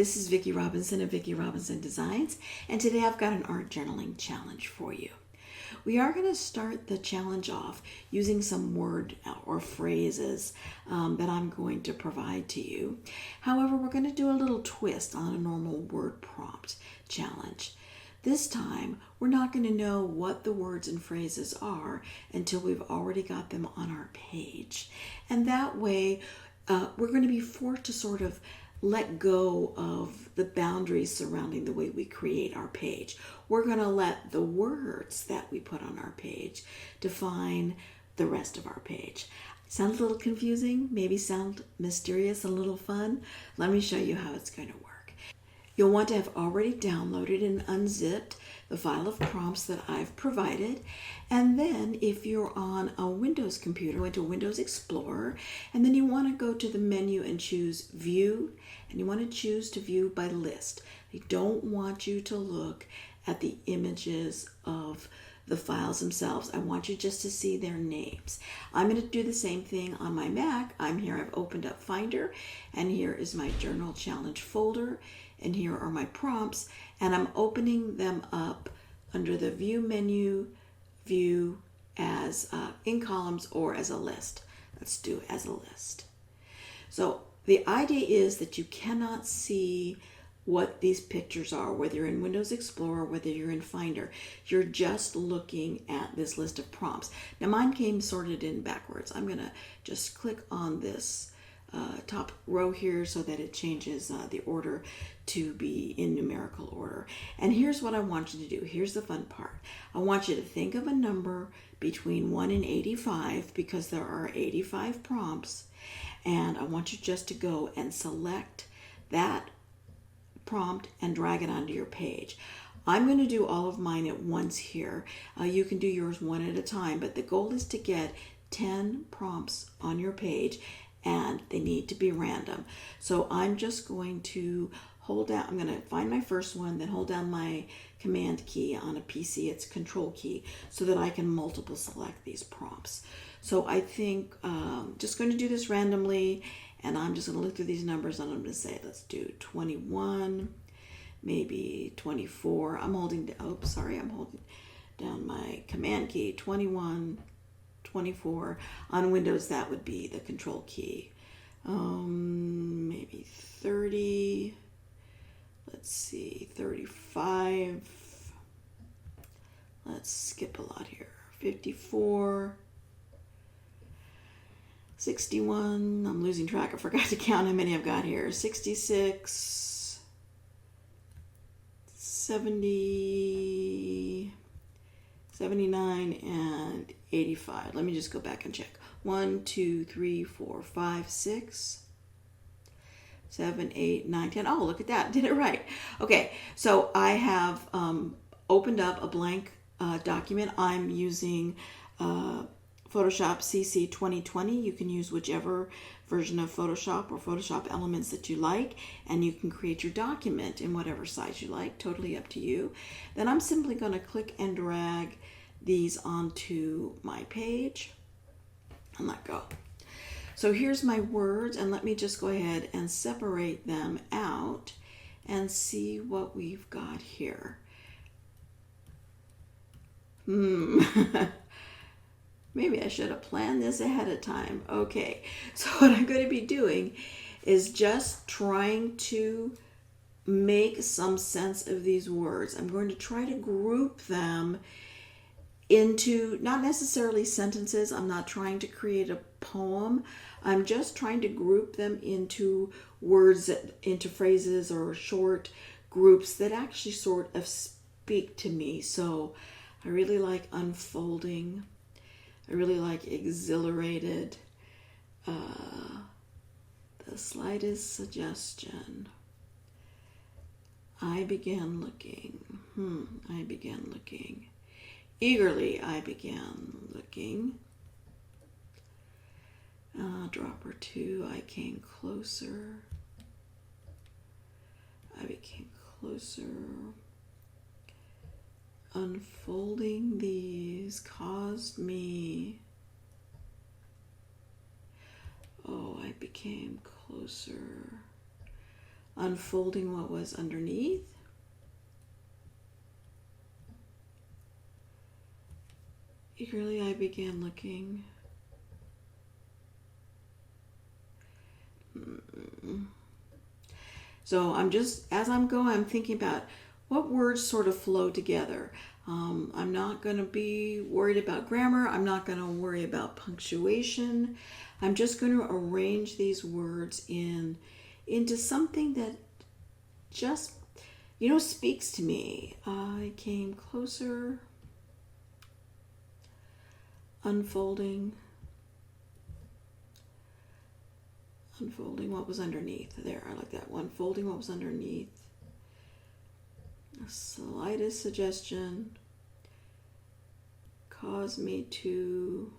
this is Vicki Robinson of Vicki Robinson Designs, and today I've got an art journaling challenge for you. We are going to start the challenge off using some word or phrases that I'm going to provide to you. However, we're going to do a little twist on a normal word prompt challenge. This time, we're not going to know what the words and phrases are until we've already got them on our page. And that way, we're going to be forced to sort of let go of the boundaries surrounding the way we create our page. We're going to let the words that we put on our page define the rest of our page. Sound a little confusing? Maybe sound mysterious, a little fun? Let me show you how it's going to work. You'll want to have already downloaded and unzipped the file of prompts that I've provided. And then if you're on a Windows computer, go into Windows Explorer, and then you want to go to the menu and choose View, and you want to choose to view by list. I don't want you to look at the images of the files themselves. I want you just to see their names. I'm going to do the same thing on my Mac. I've opened up Finder, and here is my Journal Challenge folder, and here are my prompts, and I'm opening them up under the View menu, View as in columns or as a list. Let's do as a list. So the idea is that you cannot see what these pictures are, whether you're in Windows Explorer, whether you're in Finder. You're just looking at this list of prompts. Now mine came sorted in backwards. I'm gonna just click on this top row here so that it changes the order to be in numerical order. And here's what I want you to do. Here's the fun part. I want you to think of a number between 1 and 85 because there are 85 prompts, and I want you just to go and select that prompt and drag it onto your page. I'm going to do all of mine at once here. You can do yours one at a time, but the goal is to get 10 prompts on your page, and they need to be random. So I'm just going to hold down, I'm going to find my first one, then hold down my command key on a PC, it's control key, so that I can multiple select these prompts. So I think just going to do this randomly, and I'm just going to look through these numbers, and I'm going to say, let's do 21, maybe 24. I'm holding down my command key, 21, 24. On Windows, that would be the control key. Maybe 30. Let's see, 35. Let's skip a lot here. 54. 61. I'm losing track. I forgot to count how many I've got here. 66. 70. 79 and 85. Let me just go back and check. 1, 2, 3, 4, 5, 6, 7, 8, 9, 10. Oh, look at that. Did it right. Okay, so I have opened up a blank document. I'm using Photoshop CC 2020. You can use whichever version of Photoshop or Photoshop elements that you like, and you can create your document in whatever size you like, totally up to you. Then I'm simply going to click and drag these onto my page and let go. So here's my words, and let me just go ahead and separate them out and see what we've got here. Maybe I should have planned this ahead of time. Okay, so what I'm going to be doing is just trying to make some sense of these words. I'm going to try to group them into not necessarily sentences. I'm not trying to create a poem. I'm just trying to group them into words, into phrases or short groups that actually sort of speak to me. So I really like unfolding. I really like exhilarated, the slightest suggestion. I began looking. Eagerly I began looking. Drop or two, I came closer. I became closer. Unfolding these caused me. Oh, I became closer. unfolding what was underneath. Eagerly I began looking. So I'm just, as I'm going, I'm thinking about what words sort of flow together. I'm not going to be worried about grammar. I'm not going to worry about punctuation. I'm just going to arrange these words into something that just, speaks to me. I came closer, unfolding what was underneath. There, I like that one. Unfolding what was underneath. The slightest suggestion caused me to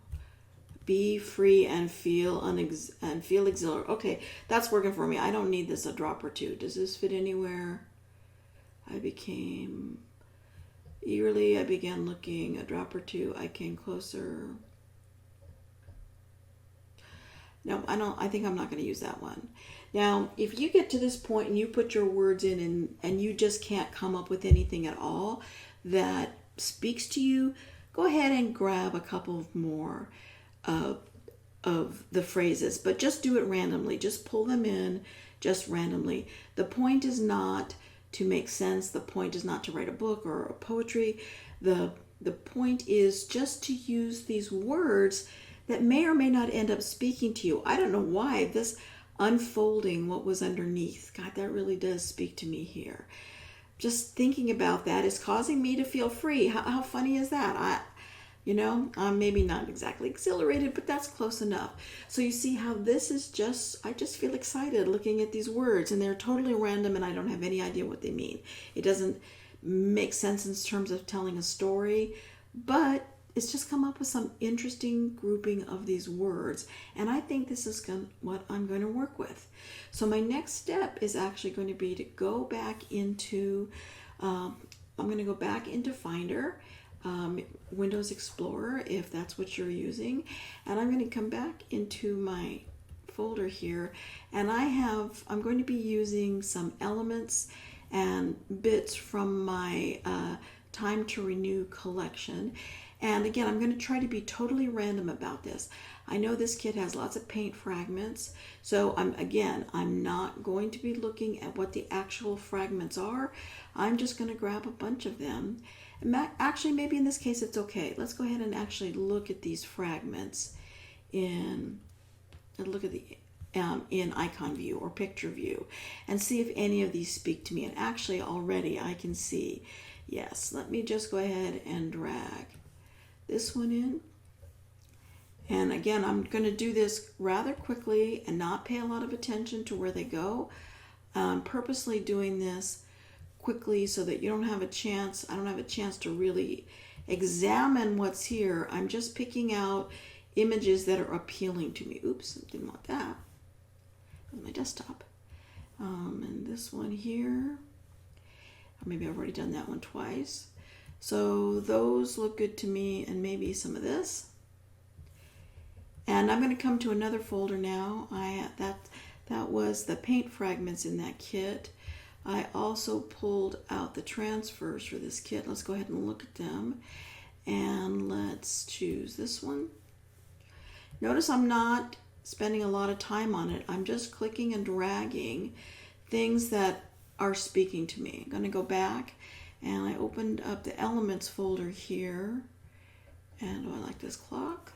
be free and feel exhilarated. Okay, that's working for me. I don't need this a drop or two. Does this fit anywhere? I began looking, a drop or two. I came closer. No, I think I'm not going to use that one. Now, if you get to this point and you put your words in and you just can't come up with anything at all that speaks to you, go ahead and grab a couple more of the phrases, but just do it randomly. Just pull them in just randomly. The point is not to make sense. The point is not to write a book or a poetry. The point is just to use these words that may or may not end up speaking to you. I don't know why this unfolding what was underneath. God, that really does speak to me here. Just thinking about that is causing me to feel free. How funny is that? I'm maybe not exactly exhilarated, but that's close enough. So you see how this is I just feel excited looking at these words, and they're totally random and I don't have any idea what they mean. It doesn't make sense in terms of telling a story, but it's just come up with some interesting grouping of these words, and I think this is what I'm going to work with. So my next step is actually going to be to go back into, I'm going to go back into Finder, Windows Explorer, if that's what you're using, and I'm going to come back into my folder here, and I'm going to be using some elements and bits from my Time to Renew collection. And again, I'm going to try to be totally random about this. I know this kit has lots of paint fragments, so I'm not going to be looking at what the actual fragments are. I'm just going to grab a bunch of them. And actually, maybe in this case it's okay. Let's go ahead and actually look at these fragments in icon view or picture view and see if any of these speak to me. And actually already I can see, yes, let me just go ahead and drag this one in. And again, I'm going to do this rather quickly and not pay a lot of attention to where they go. I'm purposely doing this quickly so that I don't have a chance to really examine what's here. I'm just picking out images that are appealing to me. Oops, didn't want that. On my desktop. And this one here, or maybe I've already done that one twice. So those look good to me, and maybe some of this. And I'm going to come to another folder now. That was the paint fragments in that kit. I also pulled out the transfers for this kit. Let's go ahead and look at them. And let's choose this one. Notice I'm not spending a lot of time on it. I'm just clicking and dragging things that are speaking to me. I'm going to go back, and I opened up the elements folder here. And I like this clock.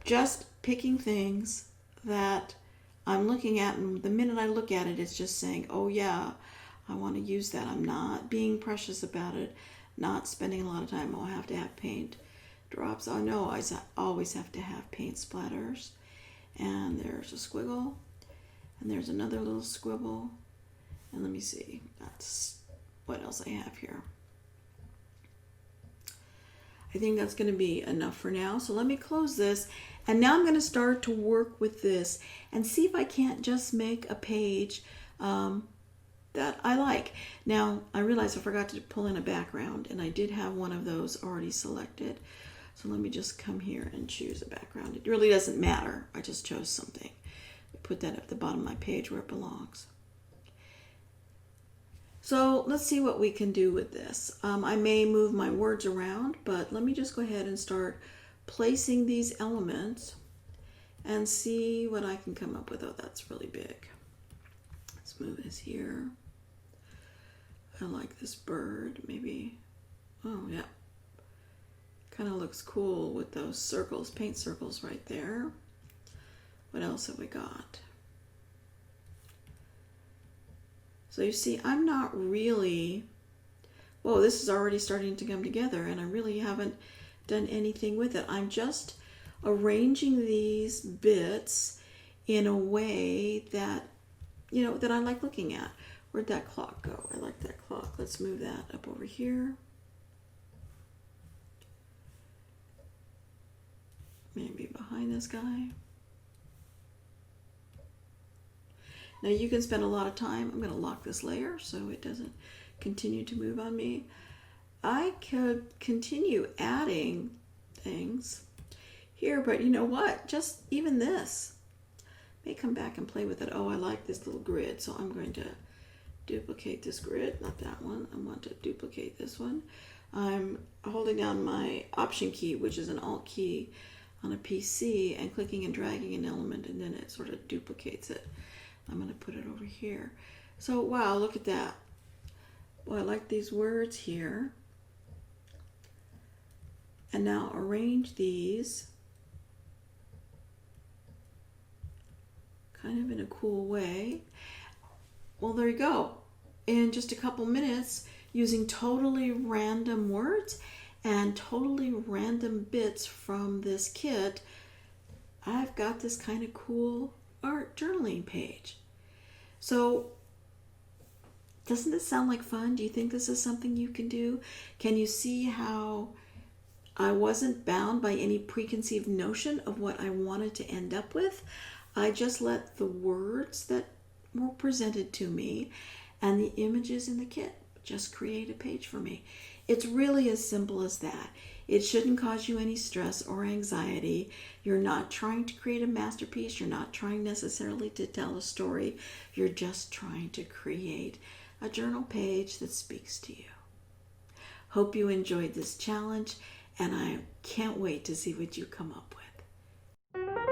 Just picking things that I'm looking at, and the minute I look at it, it's just saying, oh yeah, I want to use that. I'm not being precious about it, not spending a lot of time. Oh, I have to have paint drops. Oh no, I always have to have paint splatters. And there's a squiggle, and there's another little squibble. And let me see, that's what else I have here. I think that's going to be enough for now. So let me close this. And now I'm going to start to work with this and see if I can't just make a page that I like. Now, I realized I forgot to pull in a background, and I did have one of those already selected. So let me just come here and choose a background. It really doesn't matter. I just chose something. Put that at the bottom of my page where it belongs. So let's see what we can do with this. I may move my words around, but let me just go ahead and start placing these elements and see what I can come up with. Oh, that's really big. Let's move this here. I like this bird, maybe. Oh, yeah. Kind of looks cool with those circles, paint circles right there. What else have we got? So you see, I'm not really, whoa, this is already starting to come together, and I really haven't done anything with it. I'm just arranging these bits in a way that, you know, that I like looking at. Where'd that clock go? I like that clock. Let's move that up over here. Maybe behind this guy. Now you can spend a lot of time. I'm going to lock this layer so it doesn't continue to move on me. I could continue adding things here, but you know what? Just even this. May come back and play with it. Oh, I like this little grid, so I'm going to duplicate this grid, not that one. I want to duplicate this one. I'm holding down my Option key, which is an Alt key on a PC, and clicking and dragging an element, and then it sort of duplicates it. I'm going to put it over here. So, wow, look at that. Well, I like these words here. And now arrange these kind of in a cool way. Well, there you go. In just a couple minutes, using totally random words and totally random bits from this kit, I've got this kind of cool art journaling page. So doesn't this sound like fun? Do you think this is something you can do? Can you see how I wasn't bound by any preconceived notion of what I wanted to end up with? I just let the words that were presented to me and the images in the kit just create a page for me. It's really as simple as that. It shouldn't cause you any stress or anxiety. You're not trying to create a masterpiece. You're not trying necessarily to tell a story. You're just trying to create a journal page that speaks to you. Hope you enjoyed this challenge, and I can't wait to see what you come up with.